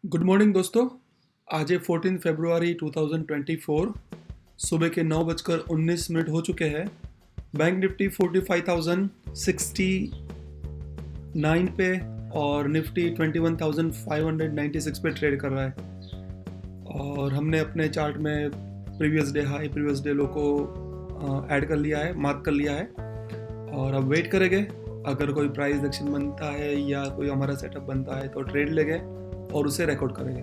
Good morning दोस्तों। आज है 14 फरवरी 2024। सुबह के 9:19 हो चुके हैं। बैंक निफ्टी 45,069 पे और निफ्टी 21,596 पे ट्रेड कर रहा है। और हमने अपने चार्ट में previous day high previous day लो को ऐड कर लिया है, मार्क कर लिया है। और अब वेट करेंगे, अगर कोई प्राइस एक्शन बनता है या कोई हमारा सेटअप बनता है तो ट्रेड लेंगे और उसे रिकॉर्ड करेंगे।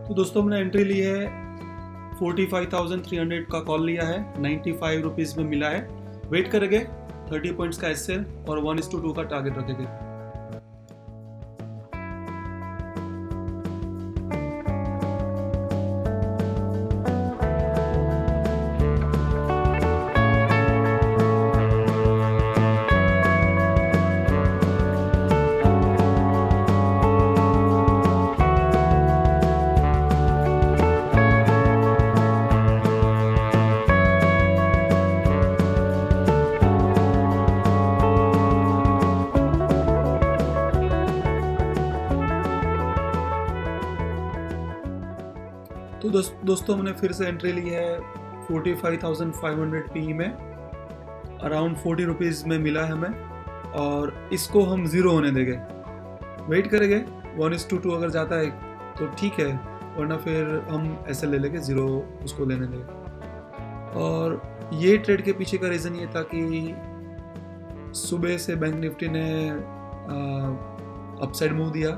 तो दोस्तों हमने एंट्री ली है 45,300 का कॉल लिया है, 95 रुपीज़ में मिला है। वेट करेंगे, 30 पॉइंट्स का एसएल और 1:2 का टारगेट रखेंगे। तो दोस्तों हमने फिर से एंट्री ली है 45,500 पी में, अराउंड 40 रुपीज़ में मिला है हमें, और इसको हम ज़ीरो होने देंगे। वेट करेंगे, 1:2 अगर जाता है तो ठीक है, वरना फिर हम ऐसे ले लेंगे, ज़ीरो उसको लेने देंगे। और ये ट्रेड के पीछे का रीज़न ये था कि सुबह से बैंक निफ्टी ने अपसाइड मूव दिया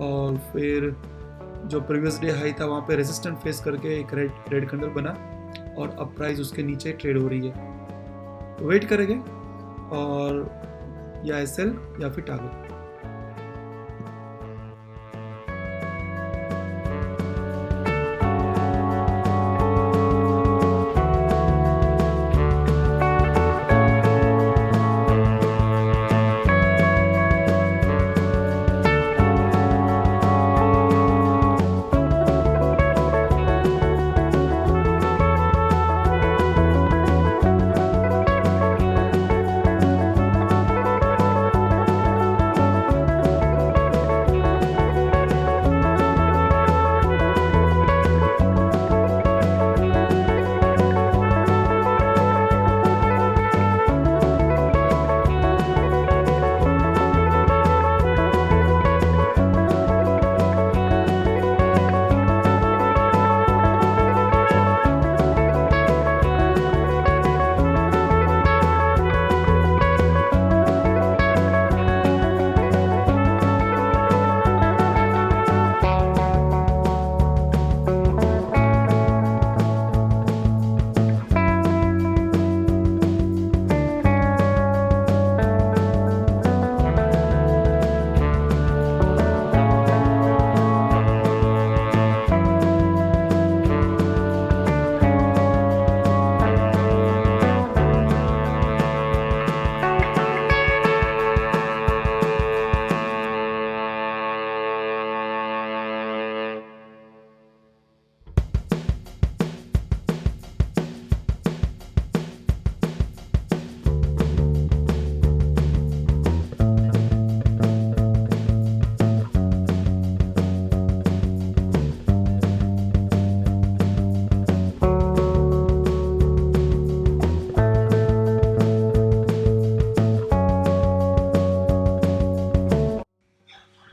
और फिर जो प्रीवियस डे हाई था वहाँ पे रेजिस्टेंट फेस करके एक रेड कैंडल बना और अब प्राइस उसके नीचे ट्रेड हो रही है। तो वेट करेंगे और या एसएल या फिर टारगेट।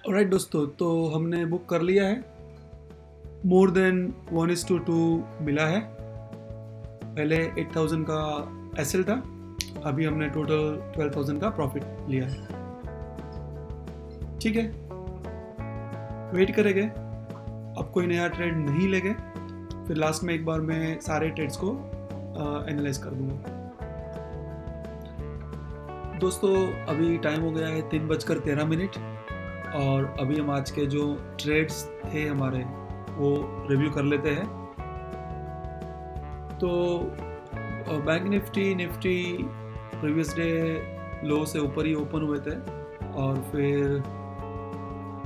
ऑलराइट दोस्तों, तो हमने बुक कर लिया है, मोर देन 1:2 मिला है। पहले 8,000 का एसएल था, अभी हमने टोटल 12,000 का प्रॉफिट लिया है। ठीक है, वेट करेंगे, अब कोई नया ट्रेड नहीं लेंगे, फिर लास्ट में एक बार मैं सारे ट्रेड्स को एनालाइज कर दूंगा। दोस्तों अभी टाइम हो गया है 3:13 और अभी हम आज के जो ट्रेड्स थे हमारे वो रिव्यू कर लेते हैं। तो बैंक निफ्टी प्रीवियस डे लो से ऊपर ही ओपन हुए थे और फिर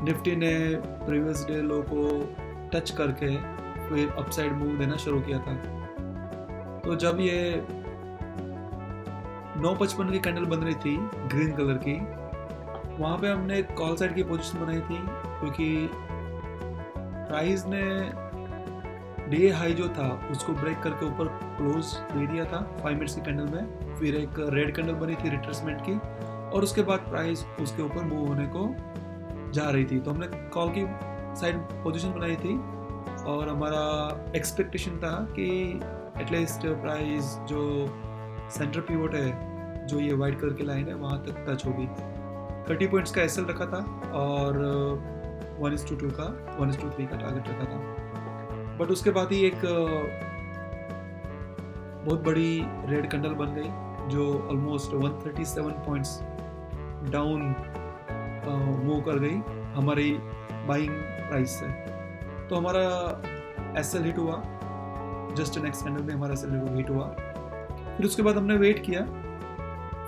निफ्टी ने प्रीवियस डे लो को टच करके फिर अपसाइड मूव देना शुरू किया था। तो जब ये 9:55 की कैंडल बन रही थी ग्रीन कलर की, वहाँ पे हमने एक कॉल साइड की पोजीशन बनाई थी, क्योंकि प्राइस ने डे हाई जो था उसको ब्रेक करके ऊपर क्लोज दे दिया था 5 मिनट्स की कैंडल में। फिर एक रेड कैंडल बनी थी रिट्रेसमेंट की, और उसके बाद प्राइस उसके ऊपर मूव होने को जा रही थी। तो हमने कॉल की साइड पोजीशन बनाई थी, और हमारा एक्सपेक्टेशन था कि एटलीस्ट प्राइस जो सेंटर पिवट है, जो ये वाइट कलर की लाइन है, वहाँ तक टच होगी। 30 पॉइंट्स का एसएल रखा था और 1:2 का 1:3 का टारगेट रखा था। बट उसके बाद ही एक बहुत बड़ी रेड कैंडल बन गई जो ऑलमोस्ट 137 पॉइंट्स डाउन मूव कर गई हमारी बाइंग प्राइस से। तो हमारा एसएल हिट हुआ, जस्ट नेक्स्ट कैंडल में हमारा एसएल हिट हुआ। फिर उसके बाद हमने वेट किया।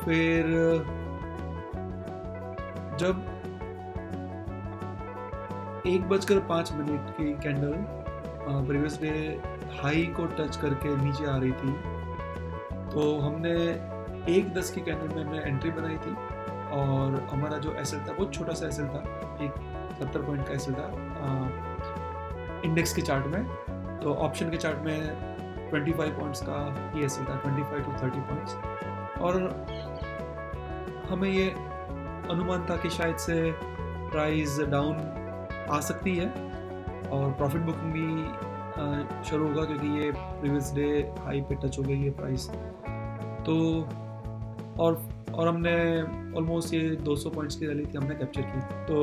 फिर जब 1:05 की कैंडल प्रीवियस डे हाई को टच करके नीचे आ रही थी, तो हमने 1:10 की कैंडल में हमने एंट्री बनाई थी, और हमारा जो एसएल था बहुत छोटा सा एसएल था, एक 70 पॉइंट का एसएल था इंडेक्स के चार्ट में। तो ऑप्शन के चार्ट में 25 पॉइंट्स का ही एसएल था, 25 to 30 पॉइंट्स। और हमें ये अनुमान था कि शायद से प्राइस डाउन आ सकती है और प्रॉफिट बुकिंग भी शुरू होगा, क्योंकि ये प्रीवियस डे हाई पे टच हो गई है प्राइस। तो और हमने ऑलमोस्ट ये 200 पॉइंट्स की रैली थी, हमने कैप्चर की। तो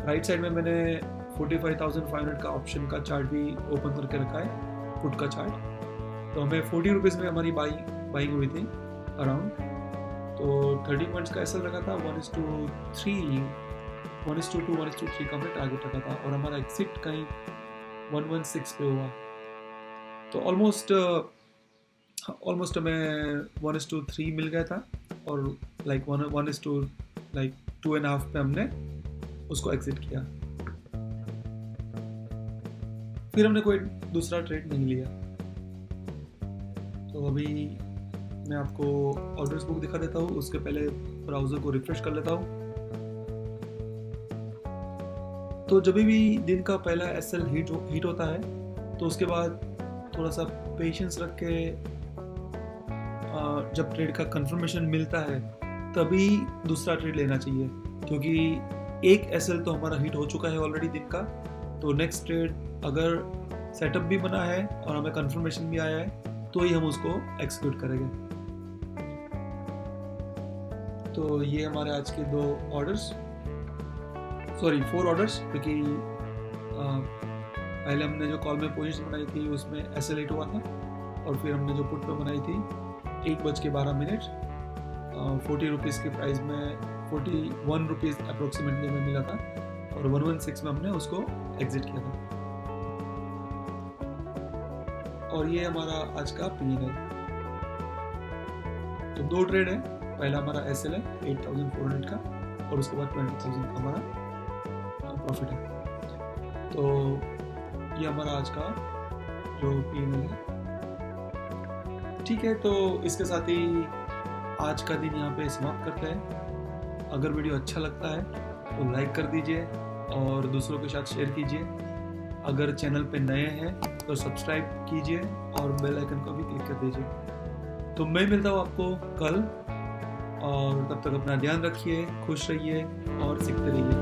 राइट साइड में मैंने 45,500 का ऑप्शन का चार्ट भी ओपन करके रखा है, पुट का चार्ट। तो हमें 40 रुपीज़ में हमारी बाइंग हुई थी अराउंड। तो 30 पॉइंट्स का एसएल रखा था, 1:3 का हमने टारगेट रखा था, और हमारा एग्जिट कहीं 116 पे हुआ। तो ऑलमोस्ट हमें 1:3 मिल गया था, और 2.5 पे हमने उसको एग्जिट किया। फिर हमने कोई दूसरा ट्रेड नहीं लिया। तो अभी मैं आपको ऑर्डर्स बुक दिखा देता हूँ, उसके पहले ब्राउज़र को रिफ्रेश कर लेता हूँ। तो जब भी दिन का पहला एसएल हिट होता है, तो उसके बाद थोड़ा सा पेशेंस रख के जब ट्रेड का कंफर्मेशन मिलता है तभी दूसरा ट्रेड लेना चाहिए, क्योंकि एक एसएल तो हमारा हिट हो चुका है ऑलरेडी दिन का। तो नेक्स्ट ट्रेड अगर सेटअप भी बना है और हमें कंफर्मेशन भी आया है तो ही हम उसको एक्सिक्यूट करेंगे। तो ये हमारे आज के 4 ऑर्डर्स, क्योंकि पहले हमने जो कॉल में पोजीशन बनाई थी उसमें एसएल हिट हुआ था, और फिर हमने जो पुट पे बनाई थी 1:12 40 रुपीज़ की प्राइस में 41 रुपीज़ अप्रोक्सीमेटली हमें मिला था, और 116 में हमने उसको एग्जिट किया था। और ये हमारा आज का पीन है। तो 2 ट्रेड है, पहला हमारा एसएल है 8,400 का, और उसके बाद 20,000 का हमारा प्रॉफिट है। तो ये हमारा आज का जो पीन है। ठीक है, तो इसके साथ ही आज का दिन यहाँ पे समाप्त करते हैं। अगर वीडियो अच्छा लगता है तो लाइक कर दीजिए और दूसरों के साथ शेयर कीजिए। अगर चैनल पे नए हैं तो सब्सक्राइब कीजिए और बेल आइकन को भी क्लिक कर दीजिए। तो मैं मिलता हूँ आपको कल, और तब तक अपना ध्यान रखिए, खुश रहिए और सीखते रहिए।